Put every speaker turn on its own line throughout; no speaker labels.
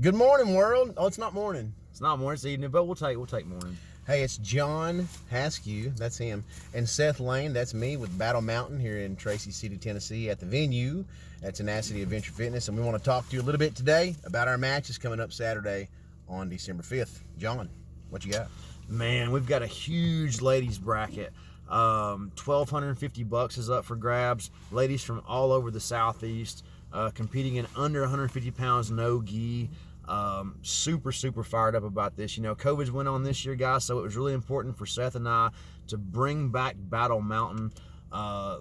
Good morning, world. Oh, it's not morning.
It's not morning, it's evening, but we'll take morning.
Hey, it's John Haskew, that's him, and Seth Layne, that's me, with Battle Mountain here in Tracy City, Tennessee, at the venue at Tenacity Adventure Fitness, and we want to talk to you a little bit today about our matches coming up Saturday on December 5th. John, what you got?
Man, we've got a huge ladies bracket. $1,250 is up for grabs. Ladies from all over the Southeast, competing in under 150 pounds, no gi. Super fired up about this. You know, COVID's went on this year, guys, so it was really important for Seth and I to bring back Battle Mountain.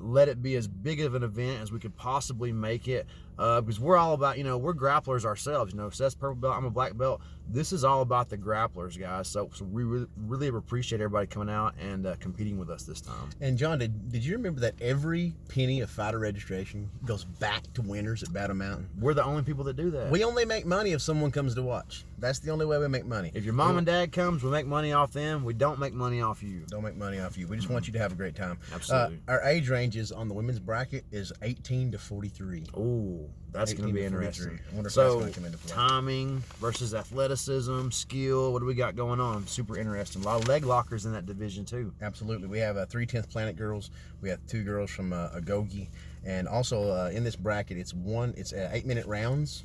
Let it be as big of an event as we could possibly make it, because we're all about, we're grapplers ourselves. Seth's purple belt, I'm a black belt. This is all about the grapplers, guys. So we really appreciate everybody coming out and competing with us this time.
And John, did you remember that every penny of fighter registration goes back to winners at Battle Mountain?
We're the only people that do that.
We only make money if someone comes to watch. That's the only way we make money.
If your mom and dad comes, we make money off them. We don't make money off you.
Don't make money off you. We just want you to have a great time.
Absolutely.
Our age ranges on the women's bracket is 18 to 43.
Ooh, that's going to be interesting.
I wonder if that's
So,
going to come into play.
timing versus athleticism, skill, what do we got going on? Super interesting. A lot of leg lockers in that division, too.
Absolutely. We have 3 10th Planet girls. We have 2 girls from Agogi. And also in this bracket, it's 8-minute rounds,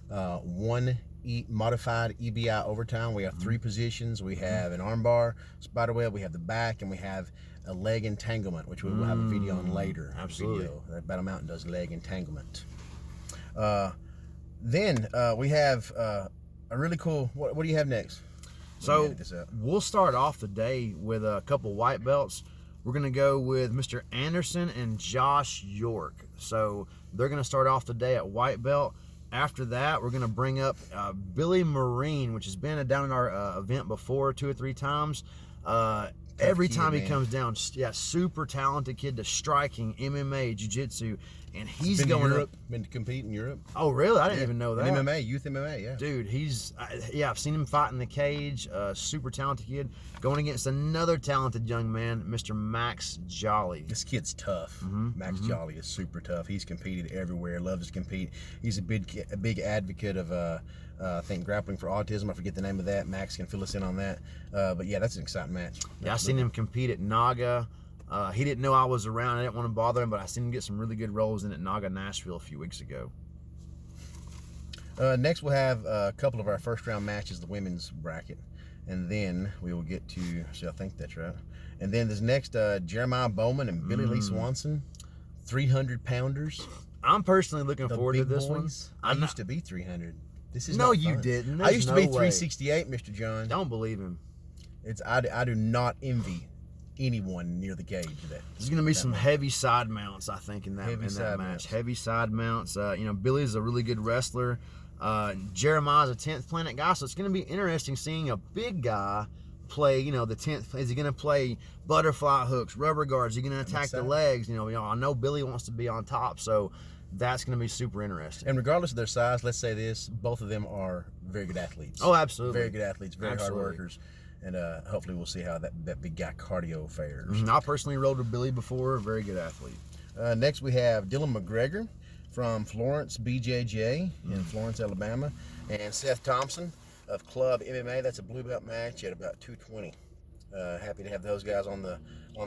1 modified EBI overtime. We have 3 positions. We have an armbar, spider web, we have the back, and we have a leg entanglement, which we will have a video on later.
Absolutely.
Battle Mountain does leg entanglement. Then we have a really cool, what do you have next?
So we'll start off the day with a couple white belts. We're going to go with Mr. Anderson and Josh York. So they're going to start off the day at white belt. After that, we're going to bring up Billy Marine, which has been down in our event before 2 or 3 times. Every time he comes down, yeah, super talented kid to striking, MMA, jiu-jitsu, and he's
been
going
to Europe, been to compete in Europe.
Oh, really? I didn't even know that.
In MMA, youth MMA, yeah.
Dude, I've seen him fight in the cage. Super talented kid going against another talented young man, Mr. Max Jolly.
This kid's tough. Max Jolly is super tough. He's competed everywhere, loves to compete. He's a big advocate of I think grappling for autism. I forget the name of that. Max can fill us in on that. But yeah, that's an exciting match.
Yeah, I seen him compete at Naga. He didn't know I was around. I didn't want to bother him, but I seen him get some really good rolls in at Naga, Nashville a few weeks ago.
Next, we'll have a couple of our first round matches, the women's bracket. And then we will get to, I think that's right. And then this next, Jeremiah Bowman and Billy Lee Swanson, 300-pounders.
I'm personally looking forward to this one.
I used to be 300. This is
no,
not
you
fun.
didn't.
I used to be
way.
368, Mr. John.
Don't believe him.
I do not envy anyone near the cage.
There's going to be some heavy side mounts, I think, in that match. Heavy side mounts. Billy's a really good wrestler. Jeremiah's a 10th Planet guy, so it's going to be interesting seeing a big guy play, the 10th. Is he going to play butterfly hooks, rubber guards? Is he going to attack the legs? I know Billy wants to be on top, so that's going to be super interesting.
And regardless of their size, let's say this, both of them are very good athletes.
Oh, absolutely.
Very good athletes, very hard workers. And hopefully we'll see how that big guy cardio fares.
I personally rode with Billy before, very good athlete.
Next we have Dylan McGregor from Florence BJJ in Florence, Alabama, and Seth Thompson of Club MMA. That's a blue belt match at about 220. Happy to have those guys on the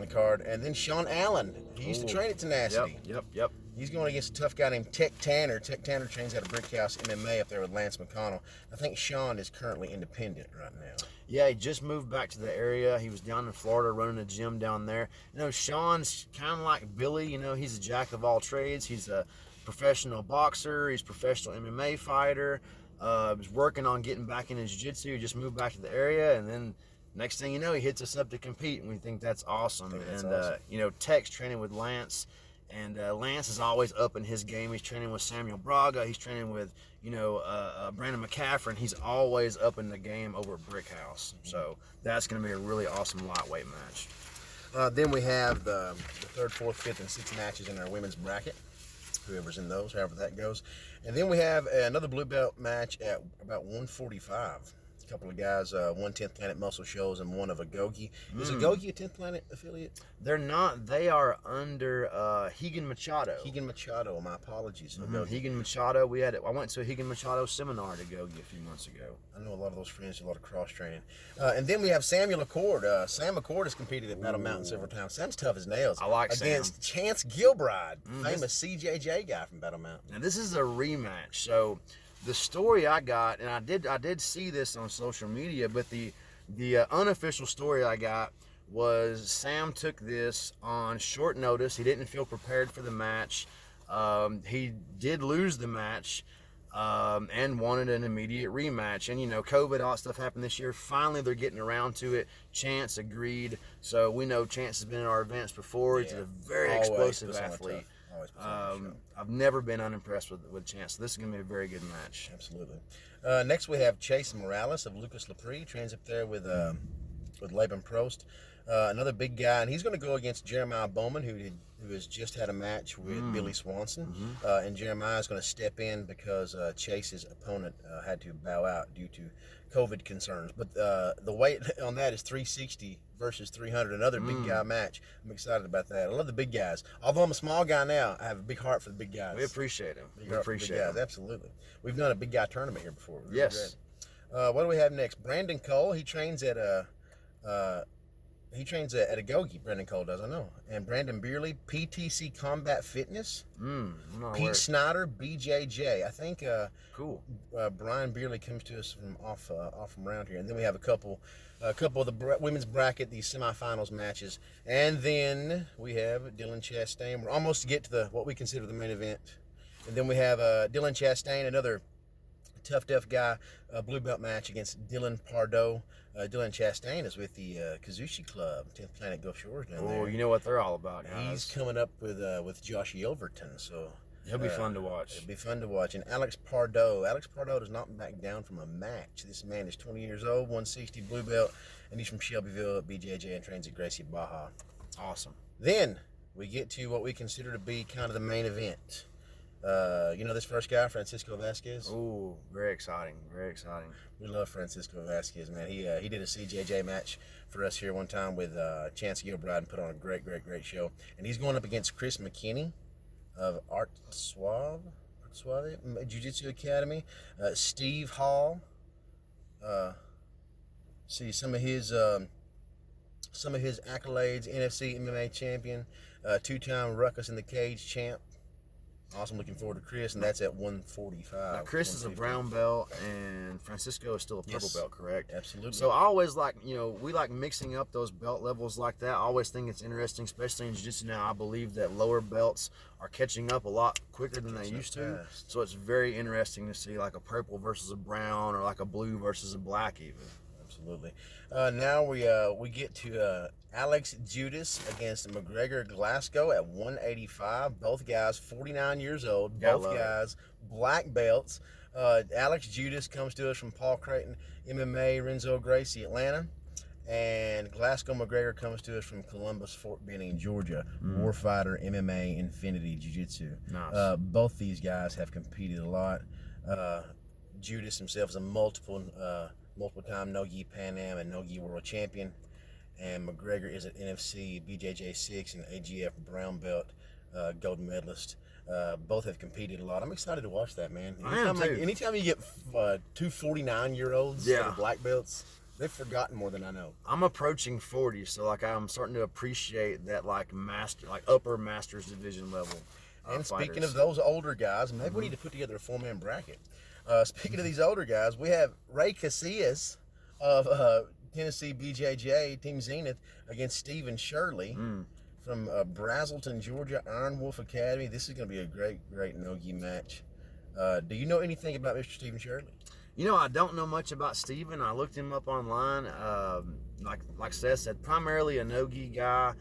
card. And then Sean Allen, he used to train at Tenacity.
Yep.
He's going against a tough guy named Tech Tanner. Tech Tanner trains out of Brick House MMA up there with Lance McConnell. I think Sean is currently independent right now.
Yeah, he just moved back to the area. He was down in Florida running a gym down there. Sean's kind of like Billy. He's a jack of all trades. He's a professional boxer. He's a professional MMA fighter. He's working on getting back into jiu-jitsu. He just moved back to the area, and then next thing you know, he hits us up to compete, and we think that's awesome. Tech's training with Lance, and Lance is always up in his game. He's training with Samuel Braga. He's training with, Brandon McCaffrey. He's always up in the game over at Brick House. So that's going to be a really awesome lightweight match.
Then we have the 3rd, 4th, 5th, and 6th matches in our women's bracket. Whoever's in those, however that goes. And then we have another blue belt match at about 145. couple of guys, one 10th Planet Muscle Shoals and one of Agogi. Is Agogi a 10th Planet affiliate?
They're not. They are under Higan Machado.
Higan Machado, my apologies.
Higan Machado. I went to a Higan Machado seminar at Agogi a few months ago.
I know a lot of those friends do a lot of cross training. And then we have Samuel Accord. Sam Accord has competed at Battle Mountain several times. Sam's tough as nails.
I like
against
Sam.
Chance Gilbride, famous CJJ guy from Battle Mountain.
Now this is a rematch. So the story I got, and I did see this on social media, but the unofficial story I got was Sam took this on short notice. He didn't feel prepared for the match. He did lose the match and wanted an immediate rematch. And, COVID, all that stuff happened this year. Finally, they're getting around to it. Chance agreed. So we know Chance has been in our events before. He's a very explosive athlete. I've never been unimpressed with Chance. So this is going to be a very good match.
Absolutely. Next, we have Chase Morales of Lucas Lepre. Trains up there with Laban Prost. Another big guy, and he's going to go against Jeremiah Bowman, who has just had a match with Billy Swanson. And Jeremiah is going to step in because Chase's opponent had to bow out due to COVID concerns. But the weight on that is 360 versus 300, another big guy match. I'm excited about that. I love the big guys. Although I'm a small guy now, I have a big heart for the big guys.
We appreciate him.
We appreciate them. Absolutely. We've done a big guy tournament here before. Really
yes.
Great. What do we have next? Brandon Cole. He trains at Agogi. Brandon Cole does, I know. And Brandon Beerley, PTC Combat Fitness. Pete Snyder, BJJ. I think
cool.
Brian Beerley comes to us from off from around here. And then we have a couple of the women's bracket, these semifinals matches. And then we have Dylan Chastain. We're almost to get to what we consider the main event. And then we have Dylan Chastain, another tough guy, blue belt match against Dylan Pardo. Dylan Chastain is with the Kazushi Club, 10th Planet Gulf Shores down there.
Oh, you know what they're all about, guys.
He's coming up with Josh Yelverton, so
he'll be fun to watch.
It'll be fun to watch. And Alex Pardo does not back down from a match. This man is 20 years old, 160 blue belt, and he's from Shelbyville at BJJ and trains at Gracie Baja.
Awesome.
Then we get to what we consider to be kind of the main event. This first guy, Francisco Vasquez.
Oh, very exciting, very exciting.
We love Francisco Vasquez, man. He did a CJJ match for us here one time with Chance Gilbride and put on a great show. And he's going up against Chris McKinney of Art Suave Jiu-Jitsu Academy. Steve Hall. See some of his accolades: NFC MMA champion, two-time Ruckus in the Cage champ. Awesome, looking forward to Chris, and that's at 145.
Now, Chris is a brown belt, and Francisco is still a purple belt, correct?
Absolutely.
So I always we like mixing up those belt levels like that. I always think it's interesting, especially in jiu-jitsu now. I believe that lower belts are catching up a lot quicker than they used to. So it's very interesting to see like a purple versus a brown, or like a blue versus a black even.
Absolutely. Now we get to Alex Judas against McGregor Glasgow at 185. Both guys 49 years old. Both guys black belts. Alex Judas comes to us from Paul Creighton MMA, Renzo Gracie, Atlanta. And Glasgow McGregor comes to us from Columbus, Fort Benning, Georgia. Warfighter MMA Infinity Jiu-Jitsu.
Nice.
Both these guys have competed a lot. Judas himself is a multiple-time No-Gi Pan Am and No-Gi World Champion. And McGregor is an NFC, BJJ 6, and AGF brown belt gold medalist. Both have competed a lot. I'm excited to watch that, man. Anytime you get two 49-year-olds that are black belts, they've forgotten more than I know.
I'm approaching 40, so I'm starting to appreciate that upper masters division level.
And speaking of those older guys, maybe we need to put together a 4-man bracket. Speaking of these older guys, we have Ray Casillas of Tennessee BJJ Team Zenith against Stephen Shirley from Brazelton, Georgia, Iron Wolf Academy. This is going to be a great no-gi match. Do you know anything about Mr. Stephen Shirley?
I don't know much about Stephen. I looked him up online. Like Seth said, primarily a no-gi guy.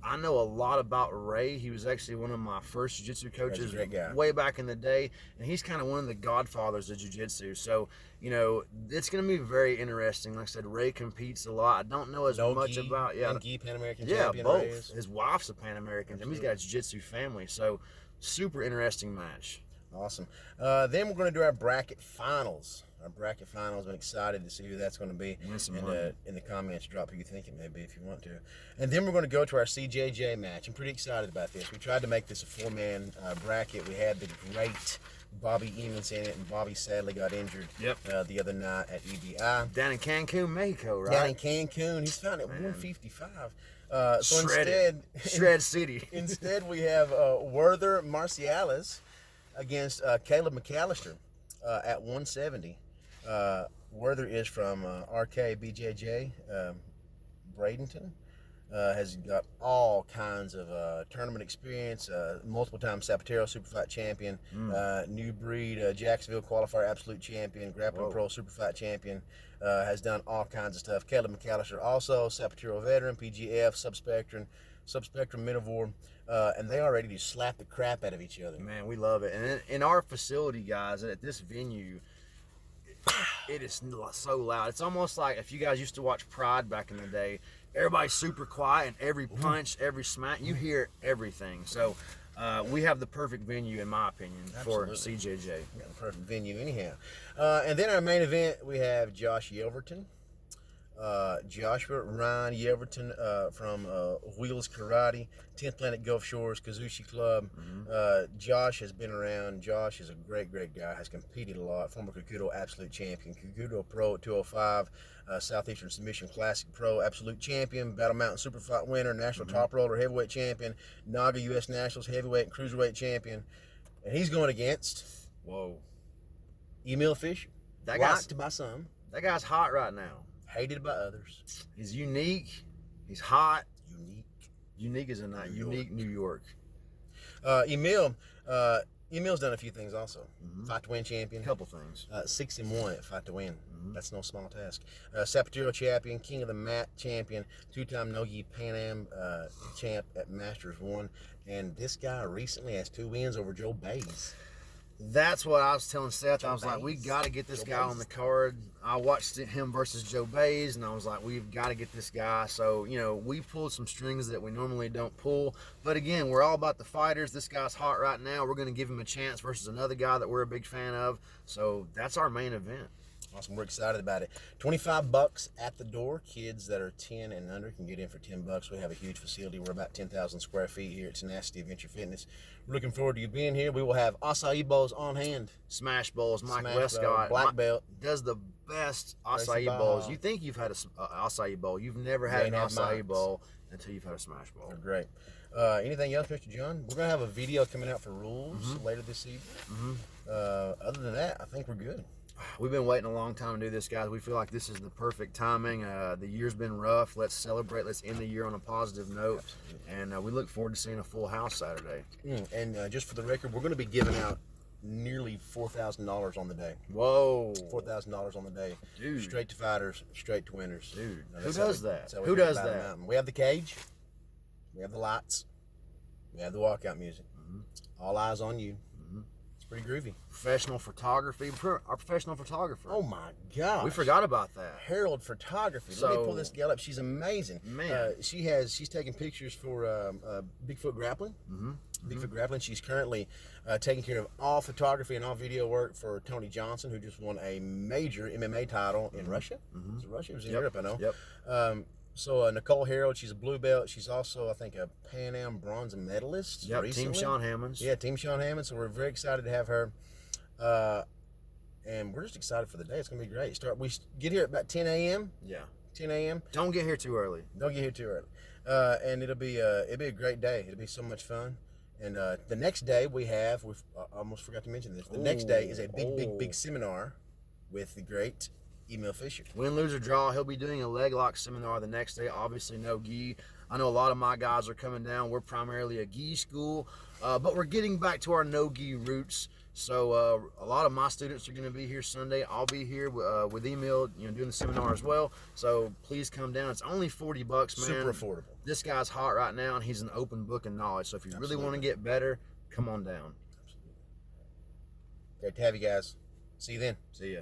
I know a lot about Ray. He was actually one of my first jiu-jitsu coaches way back in the day, and he's kind of one of the godfathers of jiu-jitsu. So, it's going to be very interesting. Like I said, Ray competes a lot. I don't know as much about
Gi Pan American champion.
Both.
Ray is.
His wife's a Pan American. He's got a jiu-jitsu family. So, super interesting match.
Awesome. Then we're going to do our bracket finals. Our bracket finals. I'm excited to see who that's going to be.
Win some
and
money.
In the comments, drop who you think it may be if you want to. And then we're going to go to our CJJ match. I'm pretty excited about this. We tried to make this a 4-man bracket. We had the great Bobby Emmons in it, and Bobby sadly got injured the other night at EBI.
Down in Cancun, Mexico, right?
Down in Cancun. He's found at 155. So
Shredded. Shred City.
Instead, we have Werther Marcialis against Caleb McAllister at 170. Werther is from RK BJJ, Bradenton. Has got all kinds of tournament experience, multiple-time Zapatero Superfight champion, New Breed Jacksonville qualifier absolute champion, Grappling Pro Superfight champion, has done all kinds of stuff. Caleb McAllister also Zapatero veteran, PGF, Subspectrum Minivore, and they are ready to slap the crap out of each other.
Man, we love it. And in our facility, guys, at this venue, it is so loud. It's almost like if you guys used to watch Pride back in the day, everybody's super quiet, and every punch, every smack, you hear everything. So we have the perfect venue, in my opinion, for CJJ.
We got the perfect venue anyhow. And then our main event, we have Josh Yelverton. Joshua Ryan Yelverton from Wheels Karate, 10th Planet Gulf Shores, Kazushi Club. Josh has been around. Josh is a great guy, has competed a lot, former Kukudo Absolute Champion, Kukudo Pro at 205, Southeastern Submission Classic Pro Absolute Champion, Battle Mountain Superfight winner, National Top Roller Heavyweight Champion, Naga U.S. Nationals Heavyweight and Cruiserweight Champion. And he's going against Emil Fisher. Liked by some.
That guy's hot right now.
Hated by others.
He's unique. He's hot.
Unique
is a night. Unique New York.
Emil's done a few things also. Fight to Win champion.
A couple things.
6-1 at Fight to Win. That's no small task. Zapatero champion, King of the Mat champion, 2-time Nogi Pan Am champ at Masters 1. And this guy recently has 2 wins over Joe Bays.
That's what I was telling Seth. I was like, we got to get this guy on the card. I watched him versus Joe Bays, and I was like, we've got to get this guy. So, you know, we pulled some strings that we normally don't pull. But again, we're all about the fighters. This guy's hot right now. We're going to give him a chance versus another guy that we're a big fan of. So that's our main event.
Awesome. We're excited about it. $25 at the door. Kids that are 10 and under can get in for $10. We have a huge facility. We're about 10,000 square feet here at Tenacity Adventure Fitness. We're looking forward to you being here. We will have acai bowls on hand.
Smash bowls. Mike Westcott,
black belt,
does the best acai bowls. You think you've had an acai bowl. You've never had an acai bowl until you've had a smash bowl.
They're great. Anything else, Mr. John? We're going to have a video coming out for rules later this evening. Other than that, I think we're good.
We've been waiting a long time to do this, guys. We feel like this is the perfect timing. The year's been rough. Let's celebrate. Let's end the year on a positive note. Absolutely. And we look forward to seeing a full house Saturday.
And just for the record, we're going to be giving out nearly $4,000 on the day.
Whoa.
$4,000 on the day.
Dude.
Straight to fighters, straight to winners.
Dude. Who does that?
Who does that? We have the cage. We have the lights. We have the walkout music. All eyes on you. Pretty groovy.
Professional photography. Our professional photographer.
Oh my gosh.
We forgot about that.
Herald Photography. Let me pull this gal up. She's amazing.
Man.
She's taking pictures for Bigfoot Grappling. Bigfoot Grappling. She's currently taking care of all photography and all video work for Tony Johnson, who just won a major MMA title in Russia. Was it Russia? It was in Europe, I know. So Nicole Harold, she's a blue belt. She's also, I think, a Pan Am bronze medalist.
Team Sean Hammonds.
Yeah, Team Sean Hammonds. So we're very excited to have her. And we're just excited for the day. It's going to be great. We get here at about 10 a.m.
Yeah.
10 a.m.
Don't get here too early.
Don't get here too early. And it'll be a great day. It'll be so much fun. And the next day I almost forgot to mention this. The next day is a big seminar with the great Emil Fisher.
Win, lose, or draw, he'll be doing a leg lock seminar the next day. Obviously, no gi. I know a lot of my guys are coming down. We're primarily a gi school, but we're getting back to our no gi roots. So a lot of my students are going to be here Sunday. I'll be here with Emil, doing the seminar as well. So please come down. It's only $40, man.
Super affordable.
This guy's hot right now, and he's an open book of knowledge. So if you really want to get better, come on down.
Great to have you guys. See you then.
See ya.